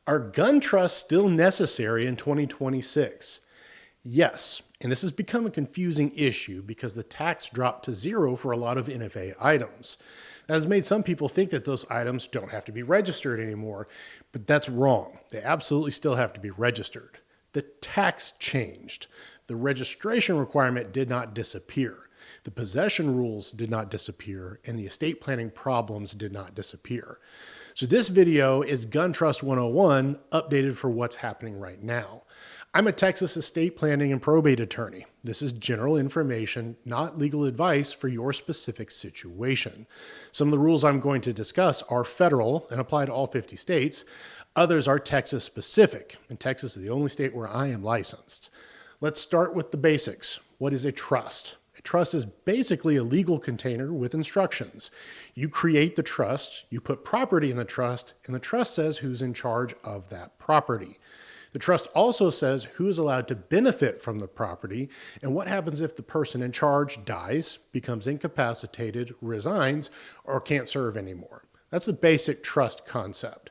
Are gun trusts still necessary in 2026? Yes, and this has become a confusing issue because the tax dropped to zero for a lot of NFA items. That has made some people think that those items don't have to be registered anymore, but that's wrong. They absolutely still have to be registered. The tax changed. The registration requirement did not disappear. The possession rules did not disappear, and the estate planning problems did not disappear. So this video is Gun Trust 101, updated for what's happening right now. I'm a Texas estate planning and probate attorney. This is general information, not legal advice for your specific situation. Some of the rules I'm going to discuss are federal and apply to all 50 states. Others are Texas specific, and Texas is the only state where I am licensed. Let's start with the basics. What is a trust? A trust is basically a legal container with instructions. You create the trust, you put property in the trust, and the trust says who's in charge of that property. The trust also says who is allowed to benefit from the property and what happens if the person in charge dies, becomes incapacitated, resigns, or can't serve anymore. That's the basic trust concept.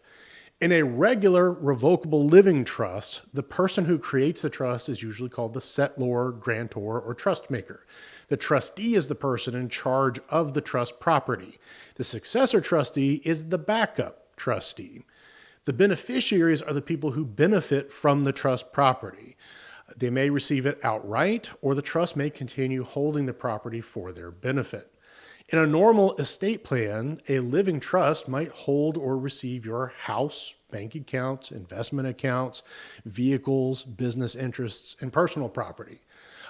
In a regular revocable living trust, the person who creates the trust is usually called the settlor, grantor, or trust maker. The trustee is the person in charge of the trust property. The successor trustee is the backup trustee. The beneficiaries are the people who benefit from the trust property. They may receive it outright, or the trust may continue holding the property for their benefit. In a normal estate plan, a living trust might hold or receive your house, bank accounts, investment accounts, vehicles, business interests, and personal property.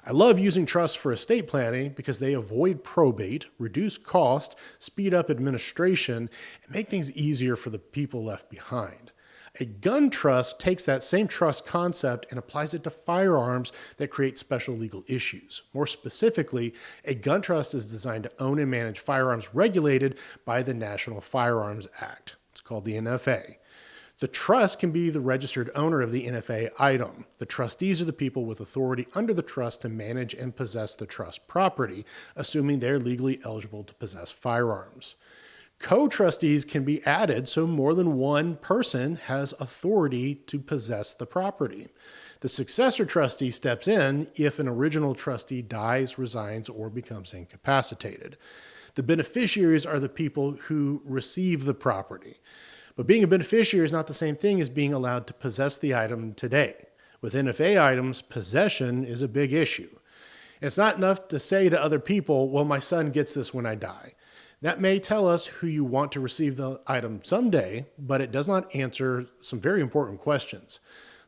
I love using trusts for estate planning because they avoid probate, reduce cost, speed up administration, and make things easier for the people left behind. A gun trust takes that same trust concept and applies it to firearms that create special legal issues. More specifically, a gun trust is designed to own and manage firearms regulated by the National Firearms Act. It's called the NFA. The trust can be the registered owner of the NFA item. The trustees are the people with authority under the trust to manage and possess the trust property, assuming they're legally eligible to possess firearms. Co-trustees can be added so more than one person has authority to possess the property. The successor trustee steps in if an original trustee dies, resigns, or becomes incapacitated. The beneficiaries are the people who receive the property. But being a beneficiary is not the same thing as being allowed to possess the item today. With NFA items, possession is a big issue. It's not enough to say to other people, well, my son gets this when I die. That may tell us who you want to receive the item someday, but it does not answer some very important questions.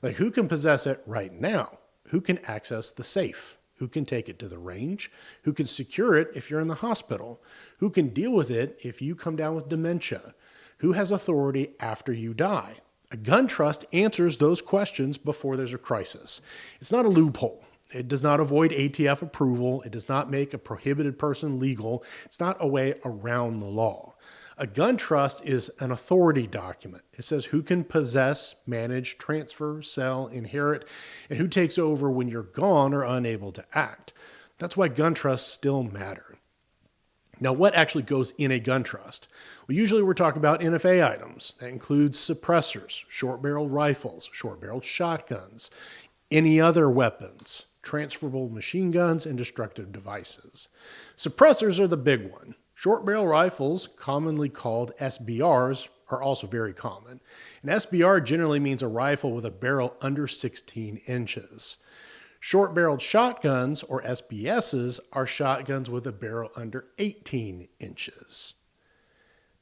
Like who can possess it right now? Who can access the safe? Who can take it to the range? Who can secure it if you're in the hospital? Who can deal with it if you come down with dementia? Who has authority after you die? A gun trust answers those questions before there's a crisis. It's not a loophole. It does not avoid ATF approval. It does not make a prohibited person legal. It's not a way around the law. A gun trust is an authority document. It says who can possess, manage, transfer, sell, inherit, and who takes over when you're gone or unable to act. That's why gun trusts still matter. Now, what actually goes in a gun trust? Well, usually we're talking about NFA items. That includes suppressors, short-barreled rifles, short-barreled shotguns, any other weapons, transferable machine guns, and destructive devices. Suppressors are the big one. Short-barrel rifles, commonly called SBRs, are also very common. An SBR generally means a rifle with a barrel under 16 inches. Short-barreled shotguns, or SBSs, are shotguns with a barrel under 18 inches.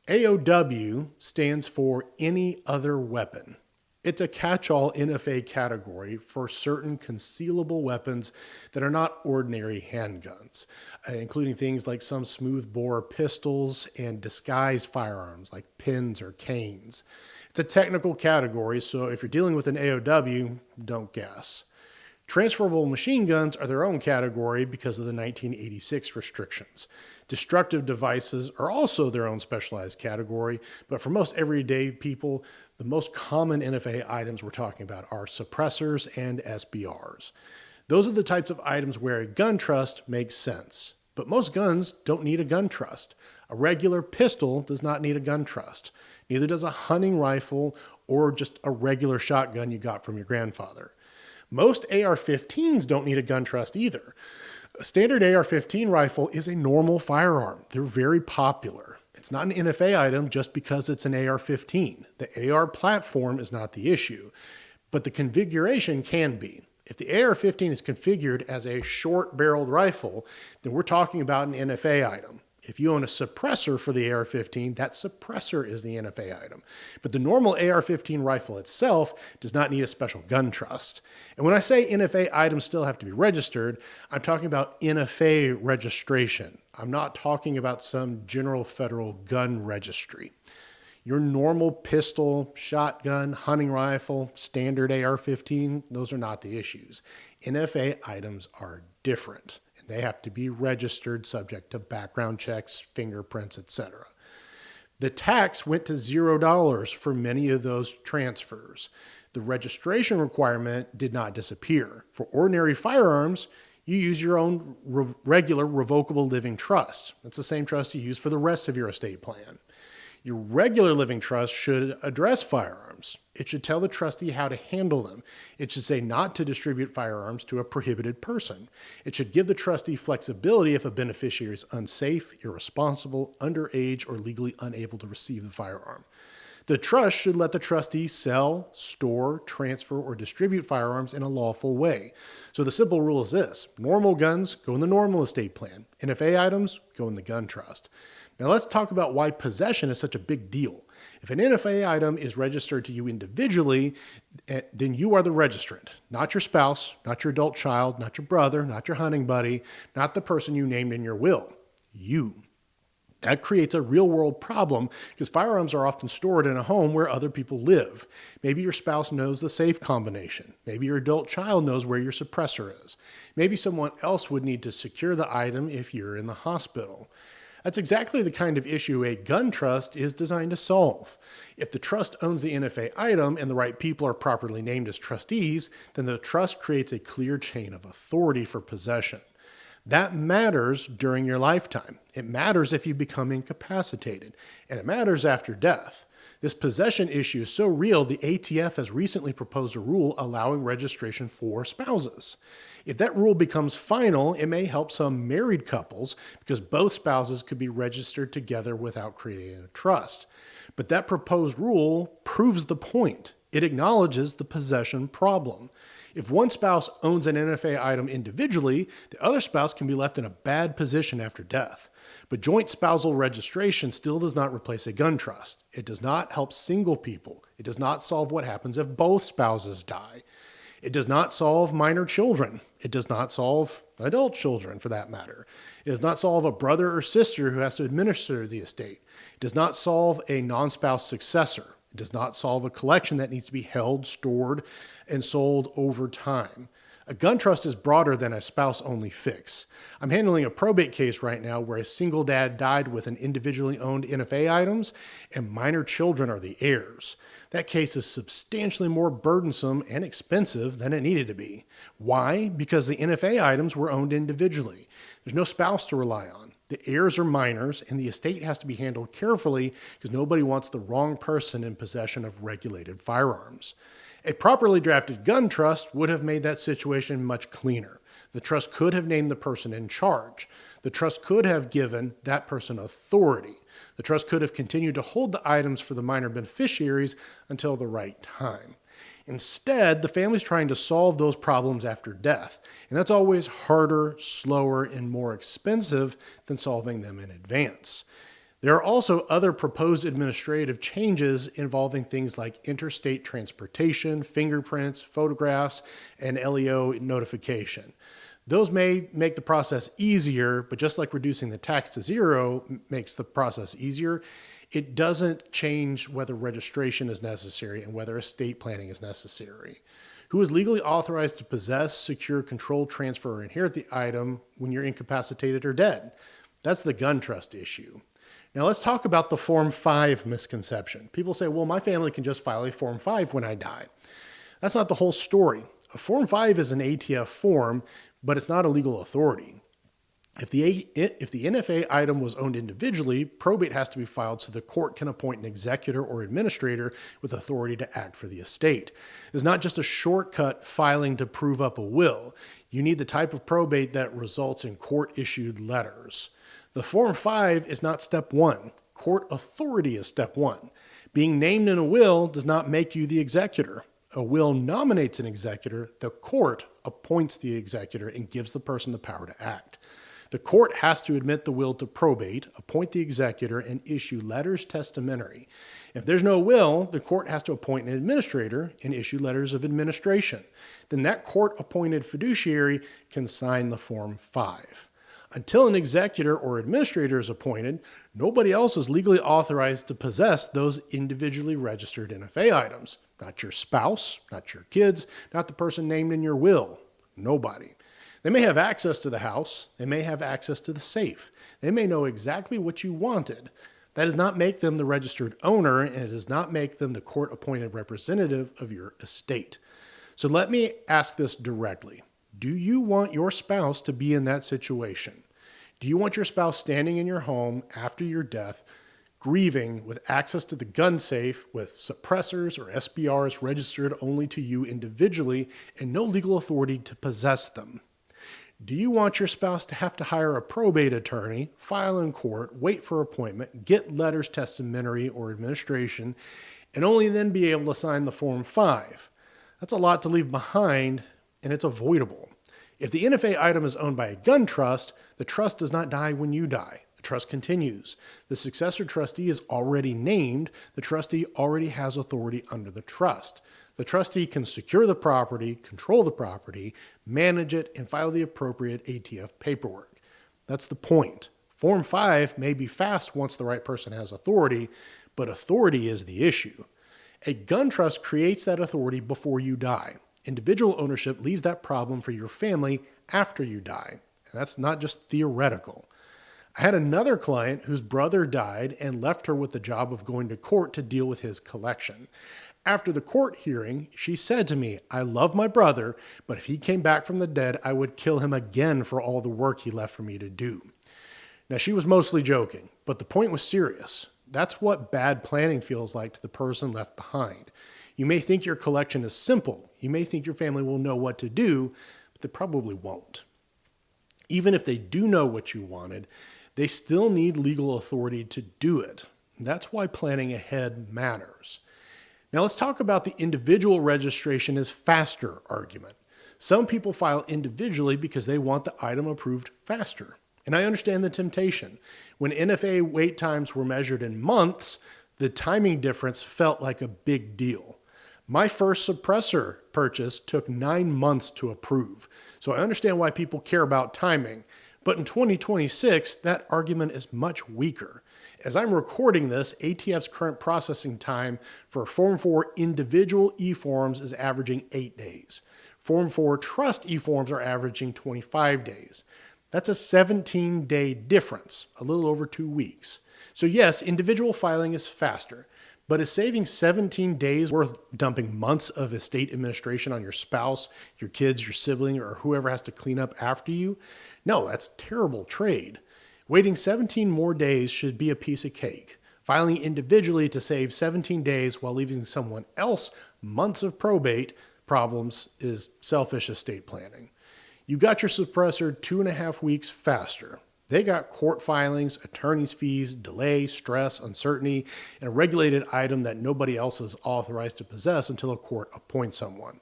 AOW stands for any other weapon. It's a catch-all NFA category for certain concealable weapons that are not ordinary handguns, including things like some smooth-bore pistols and disguised firearms like pins or canes. It's a technical category, so if you're dealing with an AOW, don't guess. Transferable machine guns are their own category because of the 1986 restrictions. Destructive devices are also their own specialized category, but for most everyday people, the most common NFA items we're talking about are suppressors and SBRs. Those are the types of items where a gun trust makes sense, but most guns don't need a gun trust. A regular pistol does not need a gun trust. Neither does a hunting rifle or just a regular shotgun you got from your grandfather. Most AR-15s don't need a gun trust either. A standard AR-15 rifle is a normal firearm. They're very popular. It's not an NFA item just because it's an AR-15. The AR platform is not the issue, but the configuration can be. If the AR-15 is configured as a short-barreled rifle, then we're talking about an NFA item. If you own a suppressor for the AR-15, that suppressor is the NFA item. But the normal AR-15 rifle itself does not need a special gun trust. And when I say NFA items still have to be registered, I'm talking about NFA registration. I'm not talking about some general federal gun registry. Your normal pistol, shotgun, hunting rifle, standard AR-15, those are not the issues. NFA items are different, and they have to be registered subject to background checks, fingerprints, etc. The tax went to $0 for many of those transfers. The registration requirement did not disappear. For ordinary firearms, you use your own regular revocable living trust. That's the same trust you use for the rest of your estate plan. Your regular living trust should address firearms. It should tell the trustee how to handle them. It should say not to distribute firearms to a prohibited person. It should give the trustee flexibility if a beneficiary is unsafe, irresponsible, underage, or legally unable to receive the firearm. The trust should let the trustee sell, store, transfer, or distribute firearms in a lawful way. So the simple rule is this: normal guns go in the normal estate plan. NFA items go in the gun trust. Now let's talk about why possession is such a big deal. If an NFA item is registered to you individually, then you are the registrant, not your spouse, not your adult child, not your brother, not your hunting buddy, not the person you named in your will. You. That creates a real-world problem because firearms are often stored in a home where other people live. Maybe your spouse knows the safe combination. Maybe your adult child knows where your suppressor is. Maybe someone else would need to secure the item if you're in the hospital. That's exactly the kind of issue a gun trust is designed to solve. If the trust owns the NFA item and the right people are properly named as trustees, then the trust creates a clear chain of authority for possession. That matters during your lifetime. It matters if you become incapacitated, and it matters after death. This possession issue is so real, the ATF has recently proposed a rule allowing registration for spouses. If that rule becomes final, it may help some married couples because both spouses could be registered together without creating a trust. But that proposed rule proves the point. It acknowledges the possession problem. If one spouse owns an NFA item individually, the other spouse can be left in a bad position after death. But joint spousal registration still does not replace a gun trust. It does not help single people. It does not solve what happens if both spouses die. It does not solve minor children. It does not solve adult children, for that matter. It does not solve a brother or sister who has to administer the estate. It does not solve a non-spouse successor. It does not solve a collection that needs to be held, stored, and sold over time. A gun trust is broader than a spouse-only fix. I'm handling a probate case right now where a single dad died with an individually owned NFA items and minor children are the heirs. That case is substantially more burdensome and expensive than it needed to be. Why? Because the NFA items were owned individually. There's no spouse to rely on. The heirs are minors, and the estate has to be handled carefully because nobody wants the wrong person in possession of regulated firearms. A properly drafted gun trust would have made that situation much cleaner. The trust could have named the person in charge. The trust could have given that person authority. The trust could have continued to hold the items for the minor beneficiaries until the right time. Instead, the family's trying to solve those problems after death, and that's always harder, slower, and more expensive than solving them in advance. There are also other proposed administrative changes involving things like interstate transportation, fingerprints, photographs, and LEO notification. Those may make the process easier, but just like reducing the tax to zero makes the process easier, it doesn't change whether registration is necessary and whether estate planning is necessary. Who is legally authorized to possess, secure, control, transfer, or inherit the item when you're incapacitated or dead? That's the gun trust issue. Now let's talk about the Form 5 misconception. People say, well, my family can just file a Form 5 when I die. That's not the whole story. A Form 5 is an ATF form, but it's not a legal authority. If the NFA item was owned individually, probate has to be filed so the court can appoint an executor or administrator with authority to act for the estate. It's not just a shortcut filing to prove up a will. You need the type of probate that results in court-issued letters. The Form 5 is not step one. Court authority is step one. Being named in a will does not make you the executor. A will nominates an executor. The court appoints the executor and gives the person the power to act. The court has to admit the will to probate, appoint the executor, and issue letters testamentary. If there's no will, the court has to appoint an administrator and issue letters of administration. Then that court-appointed fiduciary can sign the Form 5. Until an executor or administrator is appointed, nobody else is legally authorized to possess those individually registered NFA items. Not your spouse, not your kids, not the person named in your will. Nobody. They may have access to the house. They may have access to the safe. They may know exactly what you wanted. That does not make them the registered owner, and it does not make them the court-appointed representative of your estate. So let me ask this directly. Do you want your spouse to be in that situation? Do you want your spouse standing in your home after your death, grieving with access to the gun safe with suppressors or SBRs registered only to you individually and no legal authority to possess them? Do you want your spouse to have to hire a probate attorney, file in court, wait for appointment, get letters testamentary or administration, and only then be able to sign the Form 5? That's a lot to leave behind, and it's avoidable. If the NFA item is owned by a gun trust, the trust does not die when you die. The trust continues. The successor trustee is already named. The trustee already has authority under the trust. The trustee can secure the property, control the property, manage it, and file the appropriate ATF paperwork. That's the point. Form 5 may be fast once the right person has authority, but authority is the issue. A gun trust creates that authority before you die. Individual ownership leaves that problem for your family after you die. And that's not just theoretical. I had another client whose brother died and left her with the job of going to court to deal with his collection. After the court hearing, she said to me, "I love my brother, but if he came back from the dead, I would kill him again for all the work he left for me to do." Now, she was mostly joking, but the point was serious. That's what bad planning feels like to the person left behind. You may think your collection is simple. You may think your family will know what to do, but they probably won't. Even if they do know what you wanted, they still need legal authority to do it. That's why planning ahead matters. Now let's talk about the individual registration is faster argument. Some people file individually because they want the item approved faster. And I understand the temptation. When NFA wait times were measured in months, the timing difference felt like a big deal. My first suppressor purchase took 9 months to approve. So I understand why people care about timing. But in 2026, that argument is much weaker. As I'm recording this, ATF's current processing time for Form 4 individual e-forms is averaging 8 days. Form 4 trust e-forms are averaging 25 days. That's a 17-day difference, a little over 2 weeks. So yes, individual filing is faster, but is saving 17 days worth dumping months of estate administration on your spouse, your kids, your sibling, or whoever has to clean up after you? No, that's terrible trade. Waiting 17 more days should be a piece of cake. Filing individually to save 17 days while leaving someone else months of probate problems is selfish estate planning. You got your suppressor 2.5 weeks faster. They got court filings, attorney's fees, delay, stress, uncertainty, and a regulated item that nobody else is authorized to possess until a court appoints someone.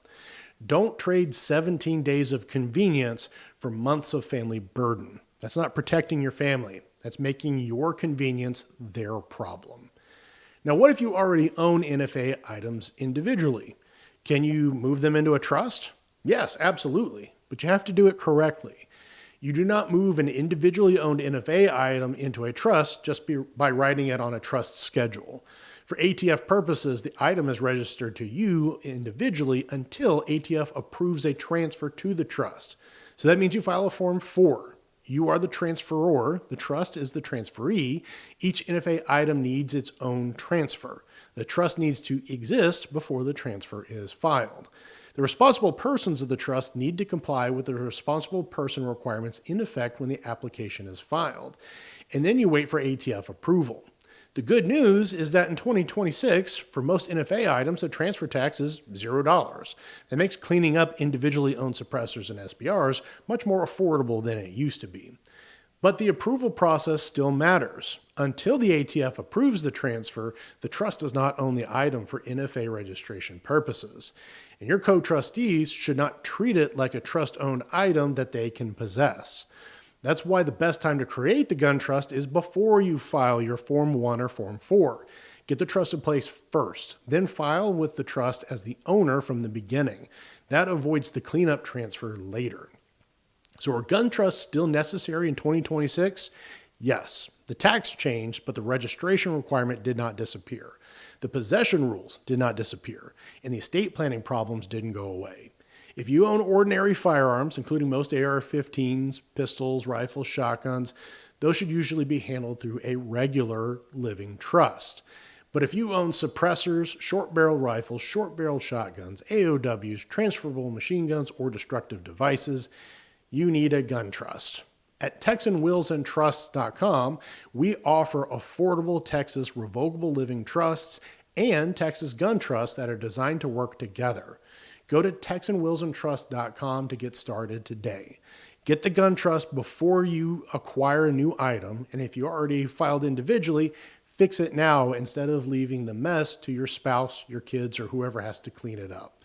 Don't trade 17 days of convenience for months of family burden. That's not protecting your family. That's making your convenience their problem. Now, what if you already own NFA items individually? Can you move them into a trust? Yes, absolutely, but you have to do it correctly. You do not move an individually owned NFA item into a trust just by writing it on a trust schedule. For ATF purposes, the item is registered to you individually until ATF approves a transfer to the trust. So that means you file a Form 4. You are the transferor. The trust is the transferee. Each NFA item needs its own transfer. The trust needs to exist before the transfer is filed. The responsible persons of the trust need to comply with the responsible person requirements in effect when the application is filed. And then you wait for ATF approval. The good news is that in 2026, for most NFA items, the transfer tax is $0. That makes cleaning up individually owned suppressors and SBRs much more affordable than it used to be. But the approval process still matters. Until the ATF approves the transfer, the trust does not own the item for NFA registration purposes. And your co-trustees should not treat it like a trust-owned item that they can possess. That's why the best time to create the gun trust is before you file your Form 1 or Form 4. Get the trust in place first, then file with the trust as the owner from the beginning. That avoids the cleanup transfer later. So are gun trusts still necessary in 2026? Yes. The tax changed, but the registration requirement did not disappear. The possession rules did not disappear, and the estate planning problems didn't go away. If you own ordinary firearms, including most AR-15s, pistols, rifles, shotguns, those should usually be handled through a regular living trust. But if you own suppressors, short-barrel rifles, short-barrel shotguns, AOWs, transferable machine guns, or destructive devices, you need a gun trust. At TexanWillsandTrusts.com, we offer affordable Texas revocable living trusts and Texas gun trusts that are designed to work together. Go to TexanWillsandTrusts.com to get started today. Get the gun trust before you acquire a new item, and if you already filed individually, fix it now instead of leaving the mess to your spouse, your kids, or whoever has to clean it up.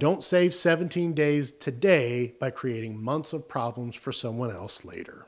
Don't save 17 days today by creating months of problems for someone else later.